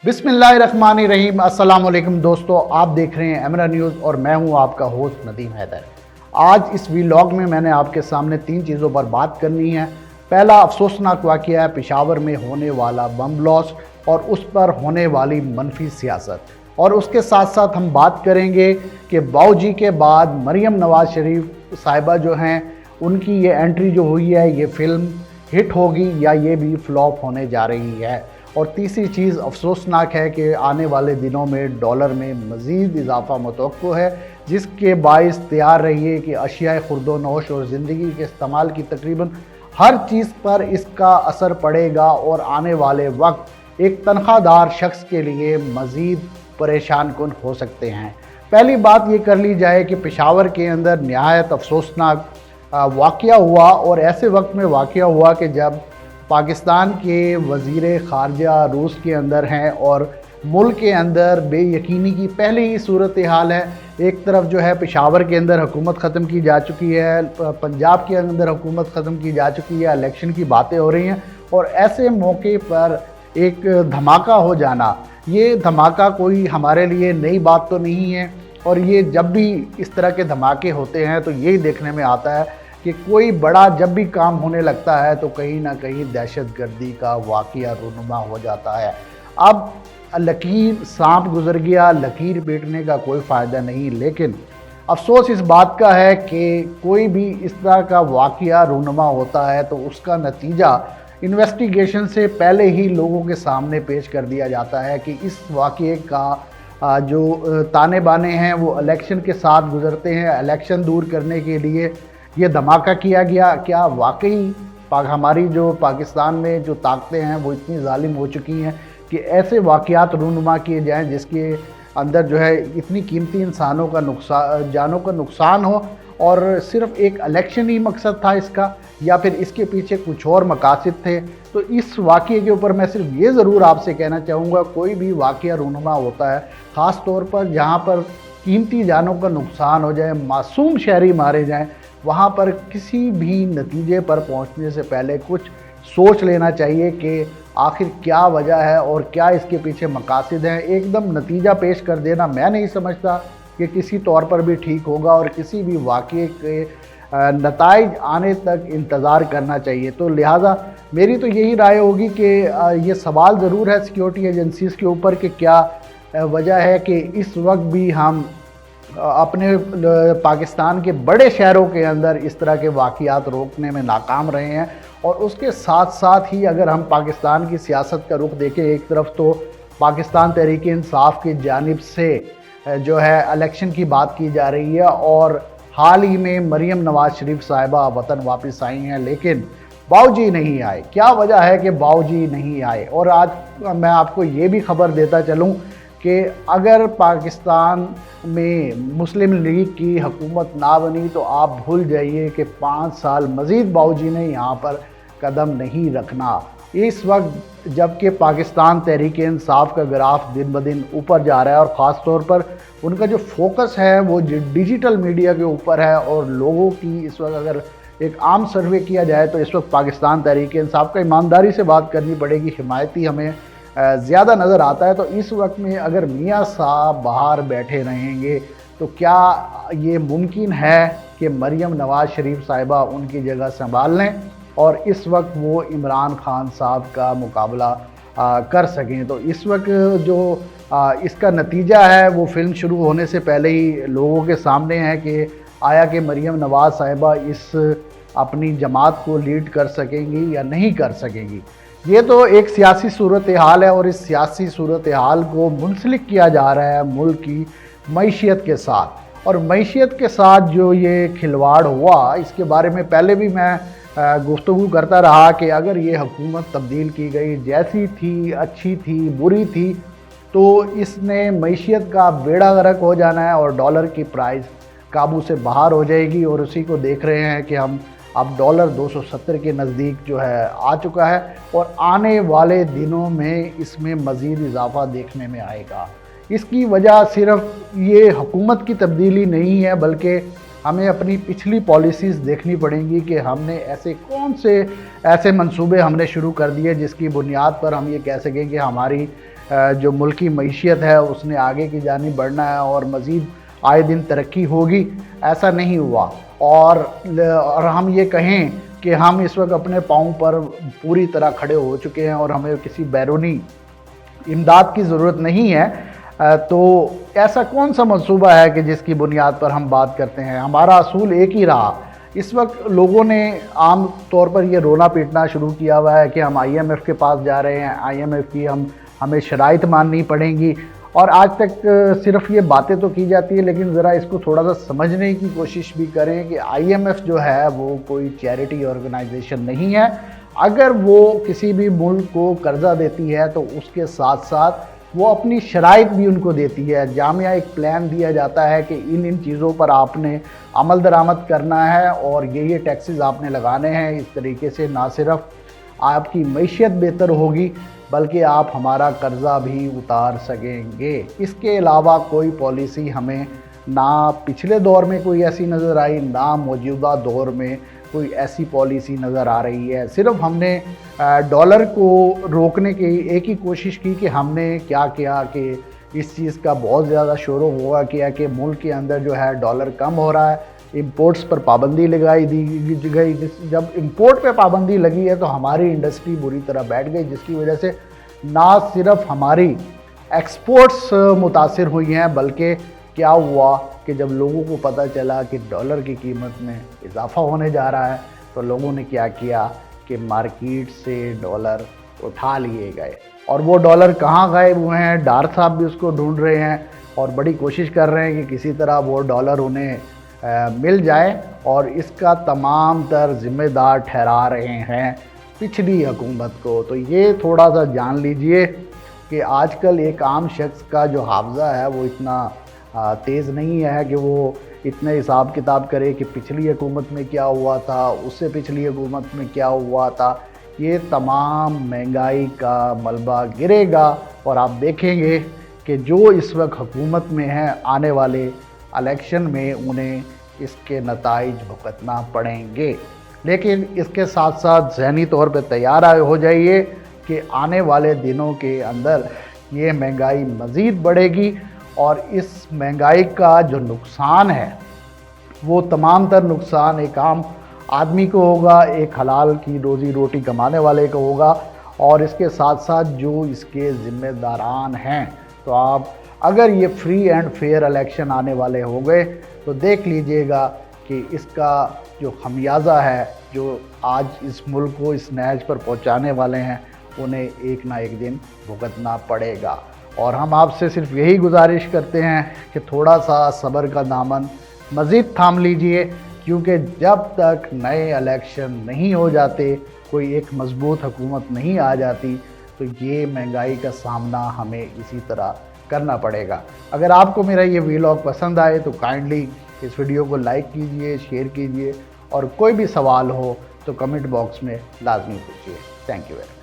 बिस्मिल्लाहिर्रहमानिर्रहीम। अस्सलाम वालेकुम दोस्तों, आप देख रहे हैं एमरा न्यूज़ और मैं हूं आपका होस्ट नदीम हैदर। आज इस व्लॉग में मैंने आपके सामने 3 चीज़ों पर बात करनी है। पहला अफसोसनाक वाक़या है पेशावर में होने वाला बम ब्लास्ट और उस पर होने वाली मनफी सियासत, और उसके साथ साथ हम बात करेंगे कि बाऊजी के बाद मरियम नवाज़ शरीफ साहिबा जो हैं उनकी ये एंट्री जो हुई है, ये फ़िल्म हिट होगी या ये भी फ्लॉप होने जा रही है। और तीसरी चीज़ अफसोसनाक है कि आने वाले दिनों में डॉलर में मज़ीद इजाफा मुतवक्को है, जिसके बाइस तैयार रहिए कि अशियाए खुर्दोनोश और ज़िंदगी के इस्तेमाल की तकरीबन हर चीज़ पर इसका असर पड़ेगा और आने वाले वक्त एक तनख्वाहदार शख्स के लिए मज़ीद परेशान कुन हो सकते हैं। पहली बात ये कर ली जाए कि पेशावर के अंदर नहायत अफसोसनाक वाक़या हुआ, और ऐसे वक्त में वाक़या हुआ कि जब पाकिस्तान के वज़ीर ख़ारजा रूस के अंदर हैं और मुल्क के अंदर बेयकीनी की पहले ही सूरत हाल है। एक तरफ जो है पेशावर के अंदर हुकूमत ख़त्म की जा चुकी है, पंजाब के अंदर हुकूमत ख़त्म की जा चुकी है, इलेक्शन की बातें हो रही हैं, और ऐसे मौके पर एक धमाका हो जाना, ये धमाका कोई हमारे लिए नई बात तो नहीं है। और ये जब भी इस तरह के धमाके होते हैं तो यही देखने में आता है कि कोई बड़ा जब भी काम होने लगता है तो कहीं ना कहीं दहशतगर्दी का वाक़या रूनुमा हो जाता है। अब लकीर सांप गुजर गया, लकीर पीटने का कोई फ़ायदा नहीं, लेकिन अफसोस इस बात का है कि कोई भी इस तरह का वाक़या रूनुमा होता है तो उसका नतीजा इन्वेस्टिगेशन से पहले ही लोगों के सामने पेश कर दिया जाता है कि इस वाक़ये का जो ताने बाने हैं वो इलेक्शन के साथ गुजरते हैं। इलेक्शन दूर करने के लिए ये धमाका किया गया। क्या वाकई हमारी जो पाकिस्तान में जो ताकतें हैं वो इतनी जालिम हो चुकी हैं कि ऐसे वाक़यात रूनुमा किए जाएं जिसके अंदर जो है इतनी कीमती इंसानों का जानों का नुकसान हो, और सिर्फ एक इलेक्शन ही मकसद था इसका, या फिर इसके पीछे कुछ और मकासद थे? तो इस वाक़ये के ऊपर मैं सिर्फ ये ज़रूर आपसे कहना चाहूँगा, कोई भी वाक़या रूनुमा होता है, ख़ास तौर पर जहाँ पर कीमती जानों का नुकसान हो जाए, मासूम शहरी मारे जाएँ, वहाँ पर किसी भी नतीजे पर पहुँचने से पहले कुछ सोच लेना चाहिए कि आखिर क्या वजह है और क्या इसके पीछे मकासद हैं। एकदम नतीजा पेश कर देना मैं नहीं समझता कि किसी तौर पर भी ठीक होगा, और किसी भी वाक़ये के नताइज आने तक इंतज़ार करना चाहिए। तो लिहाजा मेरी तो यही राय होगी कि ये सवाल ज़रूर है सिक्योरिटी एजेंसीज़ के ऊपर कि क्या वजह है कि इस वक्त भी हम अपने पाकिस्तान के बड़े शहरों के अंदर इस तरह के वाक़यात रोकने में नाकाम रहे हैं। और उसके साथ साथ ही अगर हम पाकिस्तान की सियासत का रुख देखें, एक तरफ तो पाकिस्तान तहरीक इंसाफ की जानिब से जो है इलेक्शन की बात की जा रही है, और हाल ही में मरियम नवाज़ शरीफ साहिबा वतन वापस आई हैं, लेकिन बाऊजी नहीं आए। क्या वजह है कि बाऊजी नहीं आए? और आज मैं आपको ये भी खबर देता चलूँ कि अगर पाकिस्तान में मुस्लिम लीग की हुकूमत ना बनी तो आप भूल जाइए कि 5 साल मज़ीद बाऊजी ने यहाँ पर कदम नहीं रखना। इस वक्त जबकि पाकिस्तान तहरीक इंसाफ का ग्राफ दिन ब दिन ऊपर जा रहा है, और ख़ास तौर पर उनका जो फोकस है वो डिजिटल मीडिया के ऊपर है, और लोगों की इस वक्त अगर एक आम सर्वे किया जाए तो इस वक्त पाकिस्तान तहरीक इंसाफ का ईमानदारी से बात करनी पड़ेगी, हिमायती हमें ज़्यादा नज़र आता है। तो इस वक्त में अगर मियाँ साहब बाहर बैठे रहेंगे तो क्या ये मुमकिन है कि मरियम नवाज़ शरीफ साहिबा उनकी जगह संभाल लें और इस वक्त वो इमरान खान साहब का मुकाबला कर सकें? तो इस वक्त जो इसका नतीजा है वो फ़िल्म शुरू होने से पहले ही लोगों के सामने है कि आया कि मरियम नवाज़ साहिबा इस अपनी जमात को लीड कर सकेंगी या नहीं कर सकेंगी। ये तो एक सियासी सूरत हाल है, और इस सियासी सूरत हाल को मुंसलिक किया जा रहा है मुल्क की मईशियत के साथ। और मईशियत के साथ जो ये खिलवाड़ हुआ, इसके बारे में पहले भी मैं गुफ्तगू करता रहा कि अगर ये हुकूमत तब्दील की गई, जैसी थी, अच्छी थी, बुरी थी, तो इसने मईशियत का बेड़ा गर्क हो जाना है और डॉलर की प्राइस काबू से बाहर हो जाएगी। और उसी को देख रहे हैं कि हम अब डॉलर 270 के नज़दीक जो है आ चुका है, और आने वाले दिनों में इसमें मज़ीद इजाफा देखने में आएगा। इसकी वजह सिर्फ ये हुकूमत की तब्दीली नहीं है, बल्कि हमें अपनी पिछली पॉलिसीज़ देखनी पड़ेंगी कि हमने ऐसे कौन से ऐसे मंसूबे हमने शुरू कर दिए जिसकी बुनियाद पर हम ये कह सकें कि हमारी जो मुल्की मईशियत है उसने आगे की जानिब बढ़ना है और मज़ीद आए दिन तरक्की होगी, ऐसा नहीं हुआ। और हम ये कहें कि हम इस वक्त अपने पाँव पर पूरी तरह खड़े हो चुके हैं और हमें किसी बैरूनी इमदाद की ज़रूरत नहीं है, तो ऐसा कौन सा मंसूबा है कि जिसकी बुनियाद पर हम बात करते हैं। हमारा असूल एक ही रहा। इस वक्त लोगों ने आम तौर पर ये रोना पीटना शुरू किया हुआ है कि हम IMF के पास जा रहे हैं, IMF की हमें शराइत माननी पड़ेंगी। और आज तक सिर्फ ये बातें तो की जाती है, लेकिन ज़रा इसको थोड़ा सा समझने की कोशिश भी करें कि IMF जो है वो कोई चैरिटी ऑर्गेनाइजेशन नहीं है। अगर वो किसी भी मुल्क को कर्ज़ा देती है तो उसके साथ साथ वो अपनी शराइत भी उनको देती है। जामिया एक प्लान दिया जाता है कि इन चीज़ों पर आपने अमल दरामद करना है और ये टैक्सेस आपने लगाने हैं। इस तरीके से ना सिर्फ आपकी मईशत बेहतर होगी बल्कि आप हमारा कर्ज़ा भी उतार सकेंगे। इसके अलावा कोई पॉलिसी हमें ना पिछले दौर में कोई ऐसी नज़र आई, ना मौजूदा दौर में कोई ऐसी पॉलिसी नज़र आ रही है। सिर्फ हमने डॉलर को रोकने की एक ही कोशिश की कि हमने क्या किया कि इस चीज़ का बहुत ज़्यादा शोर हुआ किया कि मुल्क के अंदर जो है डॉलर कम हो रहा है, इंपोर्ट्स पर पाबंदी लगाई दी गई। जब इंपोर्ट पे पाबंदी लगी है तो हमारी इंडस्ट्री बुरी तरह बैठ गई, जिसकी वजह से ना सिर्फ हमारी एक्सपोर्ट्स मुतासिर हुई हैं, बल्कि क्या हुआ कि जब लोगों को पता चला कि डॉलर की कीमत में इजाफ़ा होने जा रहा है तो लोगों ने क्या किया कि मार्केट से डॉलर उठा लिए गए। और वो डॉलर कहाँ गायब हुए हैं, डार साहब भी उसको ढूंढ रहे हैं और बड़ी कोशिश कर रहे हैं कि किसी तरह वो डॉलर उन्हें मिल जाए। और इसका तमाम तर ज़िम्मेदार ठहरा रहे हैं पिछली हुकूमत को। तो ये थोड़ा सा जान लीजिए कि आजकल एक आम शख्स का जो हाफ़ज़ा है वो इतना तेज़ नहीं है कि वो इतने हिसाब किताब करे कि पिछली हुकूमत में क्या हुआ था, उससे पिछली हुकूमत में क्या हुआ था। ये तमाम महंगाई का मलबा गिरेगा और आप देखेंगे कि जो इस वक्त हुकूमत में हैं आने वाले इलेक्शन में उन्हें इसके नताइज भुगतना पड़ेंगे। लेकिन इसके साथ साथ ज़हनी तौर पे तैयार हो जाइए कि आने वाले दिनों के अंदर ये महंगाई मज़ीद बढ़ेगी और इस महंगाई का जो नुकसान है वो तमाम तर नुकसान एक आम आदमी को होगा, एक हलाल की रोज़ी रोटी कमाने वाले को होगा और इसके साथ साथ जो इसके ज़िम्मेदारान हैं। तो आप अगर ये फ्री एंड फेयर इलेक्शन आने वाले हो गए तो देख लीजिएगा कि इसका जो खमियाजा है, जो आज इस मुल्क को इस नहज पर पहुंचाने वाले हैं, उन्हें एक ना एक दिन भुगतना पड़ेगा। और हम आपसे सिर्फ यही गुजारिश करते हैं कि थोड़ा सा सब्र का दामन मज़ीद थाम लीजिए, क्योंकि जब तक नए इलेक्शन नहीं हो जाते, कोई एक मजबूत हुकूमत नहीं आ जाती, तो ये महंगाई का सामना हमें इसी तरह करना पड़ेगा। अगर आपको मेरा ये वीलॉग पसंद आए तो काइंडली इस वीडियो को लाइक कीजिए, शेयर कीजिए और कोई भी सवाल हो तो कमेंट बॉक्स में लाजमी पूछिए। Thank you very much.